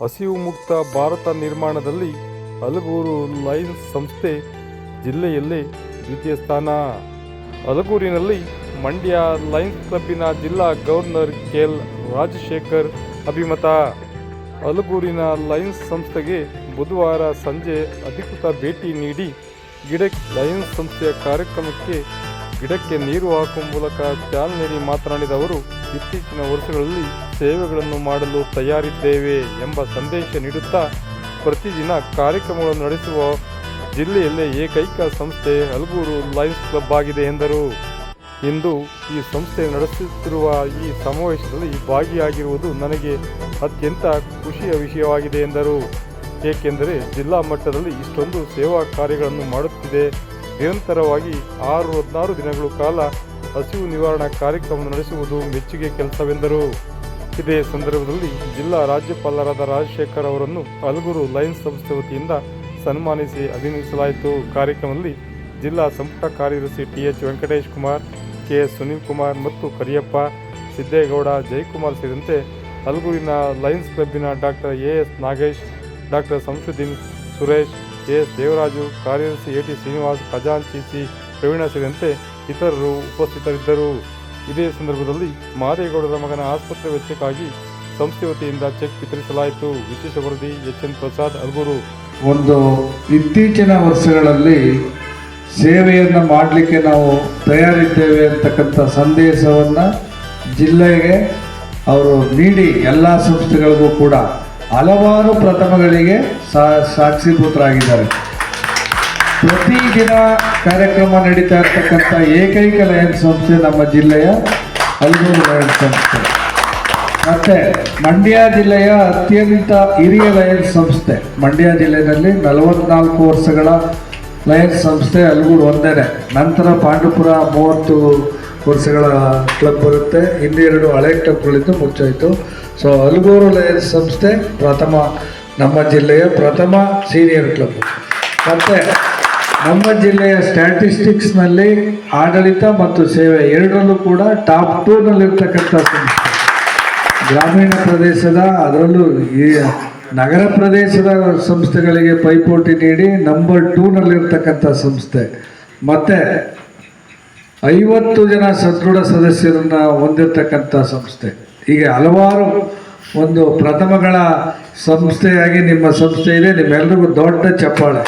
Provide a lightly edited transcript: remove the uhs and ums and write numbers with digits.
ಹಸಿವು ಮುಕ್ತ ಭಾರತ ನಿರ್ಮಾಣದಲ್ಲಿ ಅಲಗೂರು ಲಯನ್ಸ್ ಸಂಸ್ಥೆ ಜಿಲ್ಲೆಯಲ್ಲೇ ದ್ವಿತೀಯ ಸ್ಥಾನ. ಅಲಗೂರಿನಲ್ಲಿ ಮಂಡ್ಯ ಲಯನ್ಸ್ ಕ್ಲಬ್ಬಿನ ಜಿಲ್ಲಾ ಗವರ್ನರ್ ಕೆಎಲ್ ರಾಜಶೇಖರ್ ಅಭಿಮತ. ಅಲಗೂರಿನ ಲಯನ್ಸ್ ಸಂಸ್ಥೆಗೆ ಬುಧವಾರ ಸಂಜೆ ಅಧಿಕೃತ ಭೇಟಿ ನೀಡಿ ಲಯನ್ಸ್ ಸಂಸ್ಥೆಯ ಕಾರ್ಯಕ್ರಮಕ್ಕೆ ಗಿಡಕ್ಕೆ ನೀರು ಹಾಕುವ ಮೂಲಕ ಚಾಲನೆ ನೀಡಿ ಮಾತನಾಡಿದ ಅವರು, ಇತ್ತೀಚಿನ ವರ್ಷಗಳಲ್ಲಿ ಸೇವೆಗಳನ್ನು ಮಾಡಲು ತಯಾರಿದ್ದೇವೆ ಎಂಬ ಸಂದೇಶ ನೀಡುತ್ತಾ ಪ್ರತಿದಿನ ಕಾರ್ಯಕ್ರಮಗಳನ್ನು ನಡೆಸುವ ಜಿಲ್ಲೆಯಲ್ಲೇ ಏಕೈಕ ಸಂಸ್ಥೆ ಅಲಗೂರು ಲಯನ್ಸ್ ಕ್ಲಬ್ ಆಗಿದೆ ಎಂದರು. ಇಂದು ಈ ಸಂಸ್ಥೆ ನಡೆಸುತ್ತಿರುವ ಈ ಸಮಾವೇಶದಲ್ಲಿ ಭಾಗಿಯಾಗಿರುವುದು ನನಗೆ ಅತ್ಯಂತ ಖುಷಿಯ ವಿಷಯವಾಗಿದೆ ಎಂದರು. ಏಕೆಂದರೆ ಜಿಲ್ಲಾ ಮಟ್ಟದಲ್ಲಿ ಇಷ್ಟೊಂದು ಸೇವಾ ಕಾರ್ಯಗಳನ್ನು ಮಾಡುತ್ತಿದೆ. ನಿರಂತರವಾಗಿ 16 ದಿನಗಳ ಕಾಲ ಹಸಿವು ನಿವಾರಣಾ ಕಾರ್ಯಕ್ರಮ ನಡೆಸುವುದು ಮೆಚ್ಚುಗೆ ಕೆಲಸವೆಂದರು. ಇದೇ ಸಂದರ್ಭದಲ್ಲಿ ಜಿಲ್ಲಾ ರಾಜ್ಯಪಾಲರಾದ ರಾಜಶೇಖರ್ ಅವರನ್ನು ಅಲಗೂರು ಲಯನ್ಸ್ ಸಂಸ್ಥೆ ವತಿಯಿಂದ ಸನ್ಮಾನಿಸಿ ಅಭಿನಂದಿಸಲಾಯಿತು. ಕಾರ್ಯಕ್ರಮದಲ್ಲಿ ಜಿಲ್ಲಾ ಸಂಪುಟ ಕಾರ್ಯದರ್ಶಿ ಟಿ.ಎಚ್. ವೆಂಕಟೇಶ್ ಕುಮಾರ್, ಕೆ.ಎಸ್. ಸುನೀಲ್ ಕುಮಾರ್ ಮತ್ತು ಕರಿಯಪ್ಪ, ಸಿದ್ದೇಗೌಡ, ಜಯಕುಮಾರ್ ಸೇರಿದಂತೆ ಅಲಗೂರಿನ ಲಯನ್ಸ್ ಕ್ಲಬ್ಬಿನ doctor A S. Nagesh, doctor Shamsuddin, Suresh, A S. Devaraju, ಕಾರ್ಯದರ್ಶಿ ಎ.ಟಿ. ಶ್ರೀನಿವಾಸ್, ಖಜಾಂಚಿ ಸಿ. ಪ್ರವೀಣ ಸೇರಿದಂತೆ ಇತರರು ಉಪಸ್ಥಿತರಿದ್ದರು. ಇದೇ ಸಂದರ್ಭದಲ್ಲಿ ಮಾದೇಗೌಡರ ಮಗನ ಆಸ್ಪತ್ರೆ ವೆಚ್ಚಕ್ಕಾಗಿ ಸಂಸ್ಥೆ ವತಿಯಿಂದ ಚೆಕ್ ವಿತರಿಸಲಾಯಿತು. ವಿಶೇಷ ವರದಿ ಎಚ್.ಎನ್. ಪ್ರಸಾದ್, ಅಲಗೂರು. ಒಂದು ಇತ್ತೀಚಿನ ವರ್ಷಗಳಲ್ಲಿ ಸೇವೆಯನ್ನು ಮಾಡಲಿಕ್ಕೆ ನಾವು ತಯಾರಿದ್ದೇವೆ ಅಂತಕ್ಕಂಥ ಸಂದೇಶವನ್ನು ಜಿಲ್ಲೆಗೆ ಅವರು ನೀಡಿ ಎಲ್ಲ ಸಂಸ್ಥೆಗಳಿಗೂ ಕೂಡ ಹಲವಾರು ಪ್ರಥಮಗಳಿಗೆ ಸಾಕ್ಷೀಭೂತರಾಗಿದ್ದಾರೆ. ಪ್ರತಿದಿನ ಕಾರ್ಯಕ್ರಮ ನಡೀತಾ ಇರ್ತಕ್ಕಂಥ ಏಕೈಕ ಲಯನ್ಸ್ ಸಂಸ್ಥೆ ನಮ್ಮ ಜಿಲ್ಲೆಯ ಅಲಗೂರು ಲಯನ್ಸ್ ಸಂಸ್ಥೆ. ಮತ್ತು ಮಂಡ್ಯ ಜಿಲ್ಲೆಯ ಅತ್ಯಂತ ಹಿರಿಯ ಲಯನ್ಸ್ ಸಂಸ್ಥೆ. ಮಂಡ್ಯ ಜಿಲ್ಲೆಯಲ್ಲಿ 44 ವರ್ಷಗಳ ಲಯನ್ಸ್ ಸಂಸ್ಥೆ ಅಲಗೂರು ಒಂದೇ. ನಂತರ ಪಾಂಡುಪುರ 30 ವರ್ಷಗಳ ಕ್ಲಬ್ ಬರುತ್ತೆ. ಇನ್ನೆರಡು ಹಳೆ ಕ್ಲಬ್ಗಳಿದ್ದು ಮುಚ್ಚೋಯ್ತು. ಸೊ ಅಲಗೂರು ಲಯನ್ಸ್ ಸಂಸ್ಥೆ ಪ್ರಥಮ, ನಮ್ಮ ಜಿಲ್ಲೆಯ ಪ್ರಥಮ ಸೀನಿಯರ್ ಕ್ಲಬ್. ಮತ್ತು ನಮ್ಮ ಜಿಲ್ಲೆಯ ಸ್ಟ್ಯಾಟಿಸ್ಟಿಕ್ಸ್ನಲ್ಲಿ ಆಡಳಿತ ಮತ್ತು ಸೇವೆ ಎರಡರಲ್ಲೂ ಕೂಡ ಟಾಪ್ 2ನಲ್ಲಿರ್ತಕ್ಕಂಥ ಸಂಸ್ಥೆ. ಗ್ರಾಮೀಣ ಪ್ರದೇಶದ, ಅದರಲ್ಲೂ ಈ ನಗರ ಪ್ರದೇಶದ ಸಂಸ್ಥೆಗಳಿಗೆ ಪೈಪೋಟಿ ನೀಡಿ ನಂಬರ್ 2ನಲ್ಲಿರ್ತಕ್ಕಂಥ ಸಂಸ್ಥೆ. ಮತ್ತು 50 ಜನ ಸದೃಢ ಸದಸ್ಯರನ್ನು ಹೊಂದಿರತಕ್ಕಂಥ ಸಂಸ್ಥೆ. ಹೀಗೆ ಹಲವಾರು ಒಂದು ಪ್ರಥಮಗಳ ಸಂಸ್ಥೆಯಾಗಿ ನಿಮ್ಮ ಸಂಸ್ಥೆ ಇದೆ. ನಿಮ್ಮೆಲ್ಲರಿಗೂ ದೊಡ್ಡ ಚಪ್ಪಾಳೆ.